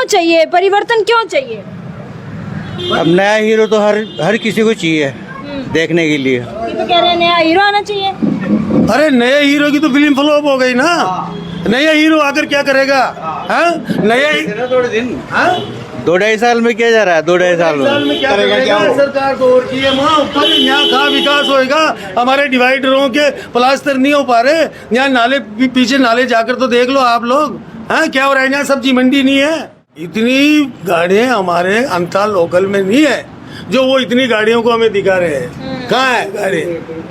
चाहिए, परिवर्तन क्यों चाहिए? अब नया हीरो तो हर किसी को चाहिए देखने के लिए। ये तो कह रहे हैं नया हीरो आना चाहिए। अरे नए हीरो की तो फिल्म फ्लॉप हो गई ना। नया हीरो आकर क्या करेगा? नया थोड़े दिन हाँ? 2-2.5 साल में क्या जा रहा है? 2-2.5 साल में क्या करेगा? सरकार तो और की है वहाँ ऊपर, यहाँ कहाँ विकास होएगा? हमारे डिवाइडरों के प्लास्टर नहीं हो पा रहे। यहाँ नाले पीछे नाले जाकर तो देख लो आप लोग। हाँ, क्या हो रहा है? यहाँ सब्जी मंडी नहीं है। इतनी गाड़ियाँ हमारे अंता लोकल में नहीं है जो वो इतनी गाड़ियों को हमें दिखा रहे हैं। कहाँ है गाड़ी?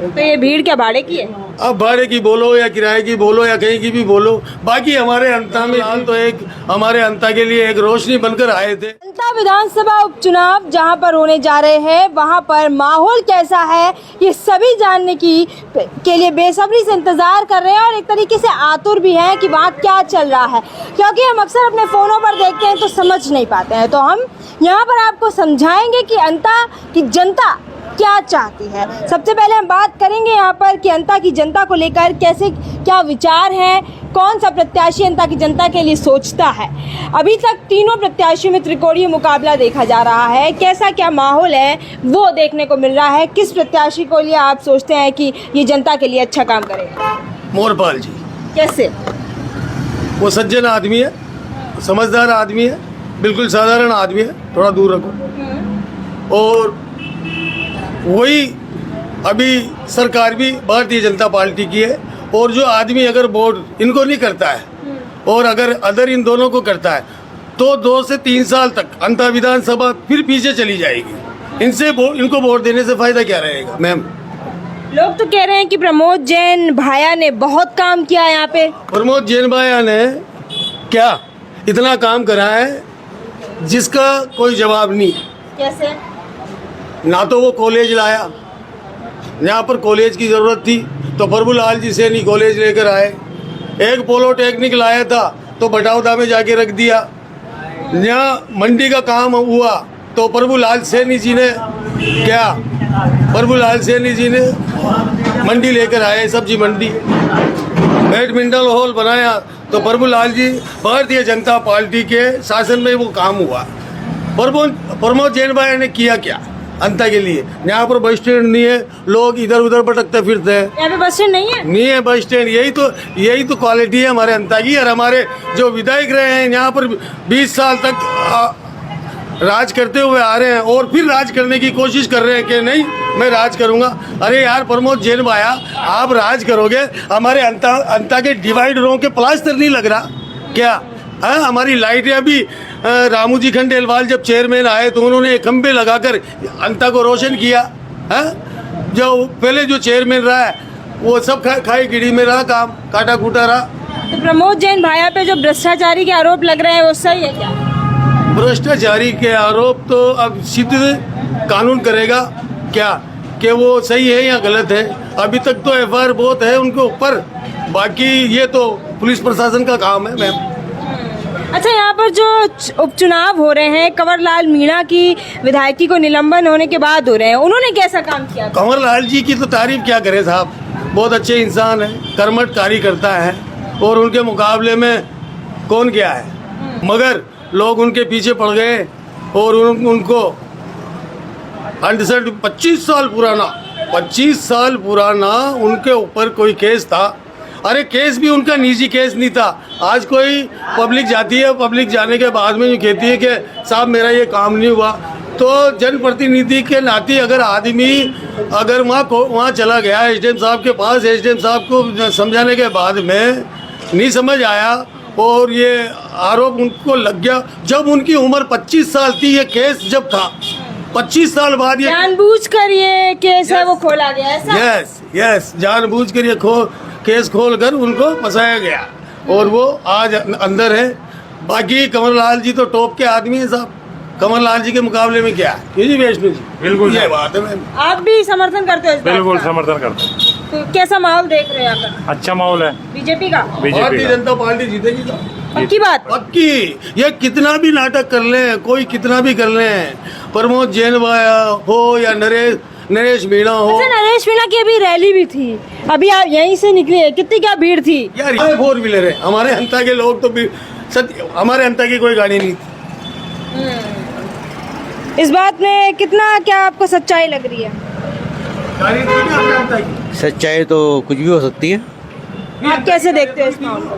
तो ये भीड़ क्या भाड़े की है? अब भाड़े की बोलो या किराए की बोलो या कहीं की भी बोलो, बाकी हमारे अंता में हाल तो एक हमारे अंता के लिए एक रोशनी बनकर आए थे। अंता विधानसभा उपचुनाव जहां पर होने जा रहे हैं, वहां पर माहौल कैसा है ये सभी जानने के लिए बेसब्री से इंतजार कर रहे हैं और एक तरीके से आतुर भी हैं कि वहाँ क्या चल रहा है, क्योंकि हम अक्सर अपने फ़ोनों पर देखते हैं तो समझ नहीं पाते हैं। तो हम यहाँ पर आपको समझाएंगे कि अंता की जनता क्या चाहती है। सबसे पहले हम बात करेंगे यहाँ पर कि अंता की जनता को लेकर कैसे क्या विचार है, कौन सा प्रत्याशी अंता की जनता के लिए सोचता है। अभी तक तीनों प्रत्याशियों में त्रिकोणीय मुकाबला देखा जा रहा है, कैसा क्या माहौल है वो देखने को मिल रहा है। किस प्रत्याशी को लिए आप सोचते हैं कि ये जनता के लिए अच्छा काम करेगा? मोरपाल जी। कैसे? वो सज्जन आदमी है, समझदार आदमी है, बिल्कुल साधारण आदमी है, थोड़ा दूर रखो। और वही अभी सरकार भी भारतीय जनता पार्टी की है, और जो आदमी अगर वोट इनको नहीं करता है और अगर अदर इन दोनों को करता है तो 2 से 3 साल तक अंता विधानसभा फिर पीछे चली जाएगी। इनको वोट देने से फायदा क्या रहेगा मैम? लोग तो कह रहे हैं कि प्रमोद जैन भाया ने बहुत काम किया यहाँ पे। प्रमोद जैन भाया ने क्या इतना काम करा है जिसका कोई जवाब नहीं। कैसे? ना तो वो कॉलेज लाया, यहाँ पर कॉलेज की ज़रूरत थी तो प्रभुलाल जी सैनी कॉलेज लेकर आए। एक पॉलिटेक्निक लाया था तो बटावदा में जाके रख दिया। यहाँ मंडी का काम हुआ तो प्रभुलाल सैनी जी ने मंडी लेकर आए, सब्जी मंडी। बैडमिंटन हॉल बनाया तो प्रभुलाल जी भारतीय जनता पार्टी के शासन में वो काम हुआ। प्रमोद जैन भाई ने किया क्या अंता के लिए? यहाँ पर बस स्टैंड नहीं है, लोग इधर उधर भटकते फिरते हैं। यहाँ पे बस स्टैंड नहीं है? नहीं है बस स्टैंड। यही तो क्वालिटी है हमारे अंता की। और हमारे जो विधायक रहे हैं यहाँ पर 20 साल तक राज करते हुए आ रहे हैं और फिर राज करने की कोशिश कर रहे हैं कि नहीं मैं राज करूंगा। अरे यार प्रमोद जैन भाया, आप राज करोगे, हमारे अंता के डिवाइडरों के प्लास्टर नहीं लग रहा क्या? हमारी लाइटें अभी रामू जी खंडेलवाल जब चेयरमैन आए तो उन्होंने खंबे लगाकर अंता को रोशन किया। जो पहले जो चेयरमैन रहा है वो सब खाई गिड़ी में रहा, काम काटा कूटा रहा। तो प्रमोद जैन भाया पे जो भ्रष्टाचारी के आरोप लग रहे हैं वो सही है क्या? भ्रष्टाचारी के आरोप तो अब सिद्ध कानून करेगा क्या कि वो सही है या गलत है। अभी तक तो एफआईआर बहुत है उनके ऊपर, बाकी ये तो पुलिस प्रशासन का काम है मैम। अच्छा, यहाँ पर जो उपचुनाव हो रहे हैं कंवरलाल मीणा की विधायकी को निलंबन होने के बाद हो रहे हैं, उन्होंने कैसा काम किया? कंवरलाल जी की तो तारीफ क्या करे साहब, बहुत अच्छे इंसान है, कर्मठ कार्यकर्ता है और उनके मुकाबले में कौन क्या है। मगर लोग उनके पीछे पड़ गए और उनको 25 साल पुराना उनके ऊपर कोई केस था। अरे केस भी उनका निजी केस नहीं था। आज कोई पब्लिक जाती है, पब्लिक जाने के बाद में जो कहती है कि साहब मेरा ये काम नहीं हुआ, तो जनप्रतिनिधि के नाते अगर आदमी अगर वहाँ चला गया एसडीएम साहब के पास, एसडीएम साहब को समझाने के बाद में नहीं समझ आया और ये आरोप उनको लग गया। जब उनकी उम्र 25 साल थी, ये केस जब था 25 साल बाद ये जानबूझकर ये केस है वो खोला गया है। यस जानबूझकर ये केस खोलकर उनको फंसाया गया और वो आज अंदर है। बाकी कंवरलाल जी तो टॉप के आदमी है साहब, कंवरलाल जी के मुकाबले में क्या है जी वैष्णव जी? बिल्कुल ये बात है मैम। आप भी समर्थन करते हो इस बात बिल्कुल का? समर्थन करते हैं। तो कैसा माहौल देख रहे हैं यहाँ पर? अच्छा माहौल है बीजेपी का? भारतीय जनता पार्टी जीतेगी साहब, पक्की बात? पक्की। ये कितना भी नाटक कर ले, कोई कितना भी कर ले, प्रमोद जैन हो या नरेश मीणा हो। अच्छा, नरेश मीणा की अभी रैली भी थी, अभी आप यहीं से निकले, कितनी क्या भीड़ थी? यार ये 4 व्हीलर है, हमारे अंता के लोग तो हमारे अंता की कोई गाड़ी नहीं, इस बात में कितना क्या आपको सच्चाई लग रही है? सच्चाई तो कुछ भी हो सकती है। आप कैसे देखते हो इस माहौल को?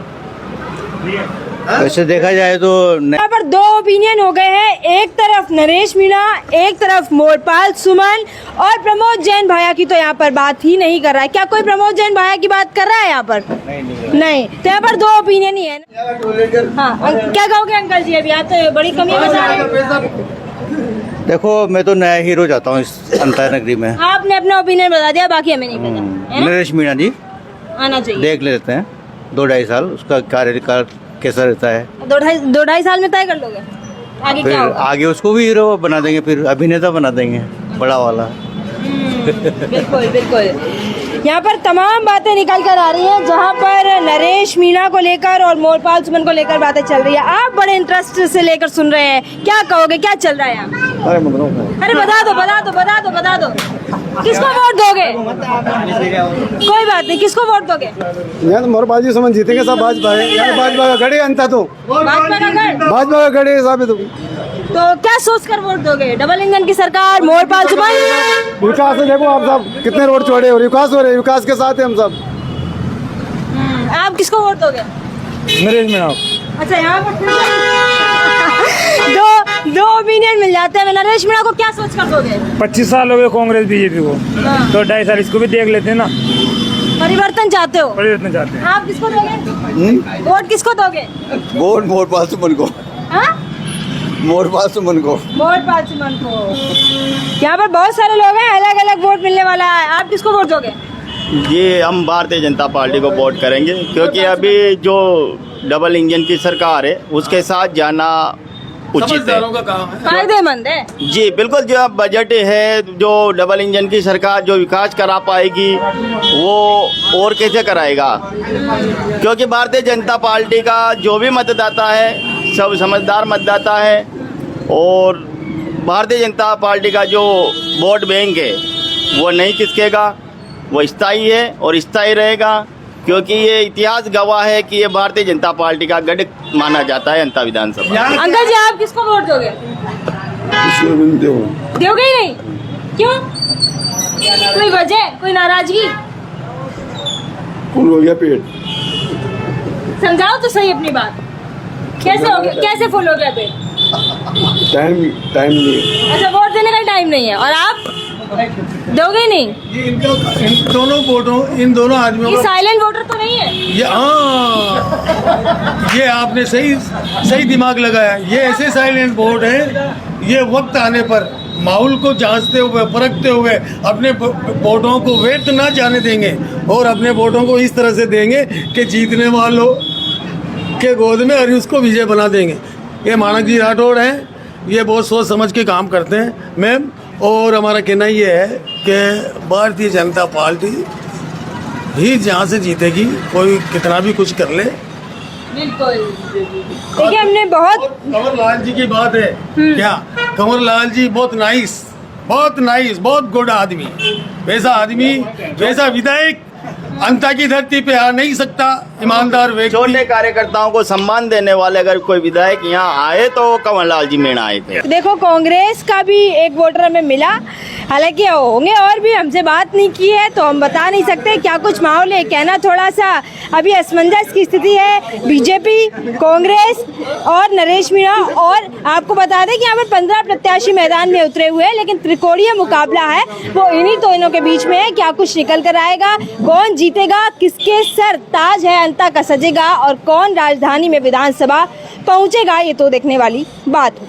वैसे देखा जाए तो यहाँ पर दो ओपिनियन हो गए हैं, एक तरफ नरेश मीणा, एक तरफ मोरपाल सुमन और प्रमोद जैन भैया की तो यहाँ पर बात ही नहीं कर रहा है। क्या कोई प्रमोद जैन भैया की बात कर रहा है यहाँ पर? नहीं। तो यहाँ पर दो ओपिनियन ही है ना। हाँ, क्या कहोगे अंकल जी? अभी आते बड़ी कमी बता रहे हैं। देखो, मैं तो नया हीरो चाहता हूँ इस अंतर नगरी में। आपने अपना ओपिनियन बता दिया, बाकी हमें नहीं पता है ना? नरेश मीणा जी आना चाहिए। देख लेते हैं 2-2.5 साल उसका कार्यकाल कैसा रहता है। 2-2.5 साल में तय कर लोगे आगे फिर क्या होगा? आगे उसको भी हीरो बना देंगे, फिर अभिनेता बना देंगे बड़ा वाला। बिल्कुल बिल्कुल। यहाँ पर तमाम बातें निकल कर आ रही हैं, जहाँ पर नरेश मीणा को लेकर और मोरपाल सुमन को लेकर बातें चल रही है। आप बड़े इंटरेस्ट से लेकर सुन रहे हैं, क्या कहोगे? क्या चल रहा है यहाँ? अरे बता दो किसको वोट दोगे? कोई बात नहीं, किसको वोट दोगे? यहाँ तो मोरपाल जी सुमन जीतेंगे, सब भाजपा है। यहाँ भाजपा का गढ़ है, अंता तो भाजपा का गढ़? भाजपा का गढ़ है हिसाब है। तो क्या सोच कर वोट दोगे? डबल इंजन की सरकार, मोरपाल सुमन? विकास है, देखो आप सब कितने रोड चौड़े हो रहे, विकास हो रहे, विकास के साथ है हम सब। आप किसको वोट दोगे? नरेश मीणा। अच्छा, यहाँ पर दो ओपिनियन मिल जाते हैं। नरेश मीणा को क्या सोच कर दोगे? 25 साल हो गए कांग्रेस बीजेपी को, तो 2.5 साल इसको भी देख लेते हैं ना। परिवर्तन चाहते हो? परिवर्तन चाहते हैं। आप किसको दोगे? वोट किसको दोगे? वोट मोरपाल सुमन को। हाँ? मोरपाल सुमन को। मोरपाल सुमन को। यहाँ पर बहुत सारे लोग हैं, अलग अलग वोट मिलने वाला है। आप किसको वोट दोगे? ये हम भारतीय जनता पार्टी को वोट करेंगे, क्योंकि अभी जो डबल इंजन की सरकार है उसके साथ जाना उचित है, समझदारों का काम है। फायदेमंद है। जी बिल्कुल। जो अब बजट है, जो डबल इंजन की सरकार जो विकास करा पाएगी वो और कैसे कराएगा, क्योंकि भारतीय जनता पार्टी का जो भी मतदाता है सब समझदार मतदाता है, और भारतीय जनता पार्टी का जो वोट बैंक है वो नहीं खिसकेगा, वो स्थायी है और स्थायी रहेगा, क्योंकि ये इतिहास गवाह है कि ये भारतीय जनता पार्टी का गढ़ माना जाता है अंता विधानसभा। अंकल जी, आप किसको वोट दोगे? दोगे ही नहीं? क्यों? कोई वजह, कोई नाराजगी? फुल हो गया पेट। समझाओ तो सही अपनी बात। कैसे हो गया? कैसे फुल हो गया पेट? टाइम नहीं। अच्छा, वोट देने का टाइम नहीं है। और आप दोगे ही नहीं? ये इन दोनों वोटों, इन दोनों आदमियों ये का साइलेंट वोटर तो नहीं है? ये, हाँ, ये आपने सही दिमाग लगाया। ये ऐसे साइलेंट वोट है, ये वक्त आने पर माहौल को जांचते हुए, परखते हुए अपने वोटों को व्यर्थ ना जाने देंगे, और अपने वोटों को इस तरह से देंगे कि जीतने वालों के गोद में और उसको विजय बना देंगे। ये मानक जी राठौड़ हैं, ये बहुत सोच समझ के काम करते हैं मैम। और हमारा कहना ये है कि भारतीय जनता पार्टी ही जहाँ से जीतेगी, कोई कितना भी कुछ कर ले। बिल्कुल। देखिए, हमने बहुत कंवर लाल जी की बात है क्या? कंवर लाल जी बहुत नाइस, बहुत गुड आदमी, वैसा आदमी, वैसा विधायक अंता की धरती पे आ नहीं सकता। ईमानदार व्यक्ति, छोटे कार्यकर्ताओं को सम्मान देने वाले अगर कोई विधायक यहाँ आए तो कंवर लाल जी मीणा आए थे। देखो, कांग्रेस का भी एक वोटर हमें मिला, हालांकि होंगे और भी, हमसे बात नहीं की है तो हम बता नहीं सकते क्या कुछ माहौल है। कहना थोड़ा सा अभी असमंजस की स्थिति है। बीजेपी, कांग्रेस और नरेश मीणा, और आपको बता दें कि यहाँ पर 15 प्रत्याशी मैदान में उतरे हुए हैं, लेकिन त्रिकोणीय मुकाबला है, वो इन्हीं दोनों के बीच में है। क्या कुछ निकल कर आएगा, कौन जीतेगा, किसके सर ताज है अंता का सजेगा, और कौन राजधानी में विधानसभा पहुंचेगा, ये तो देखने वाली बात हो।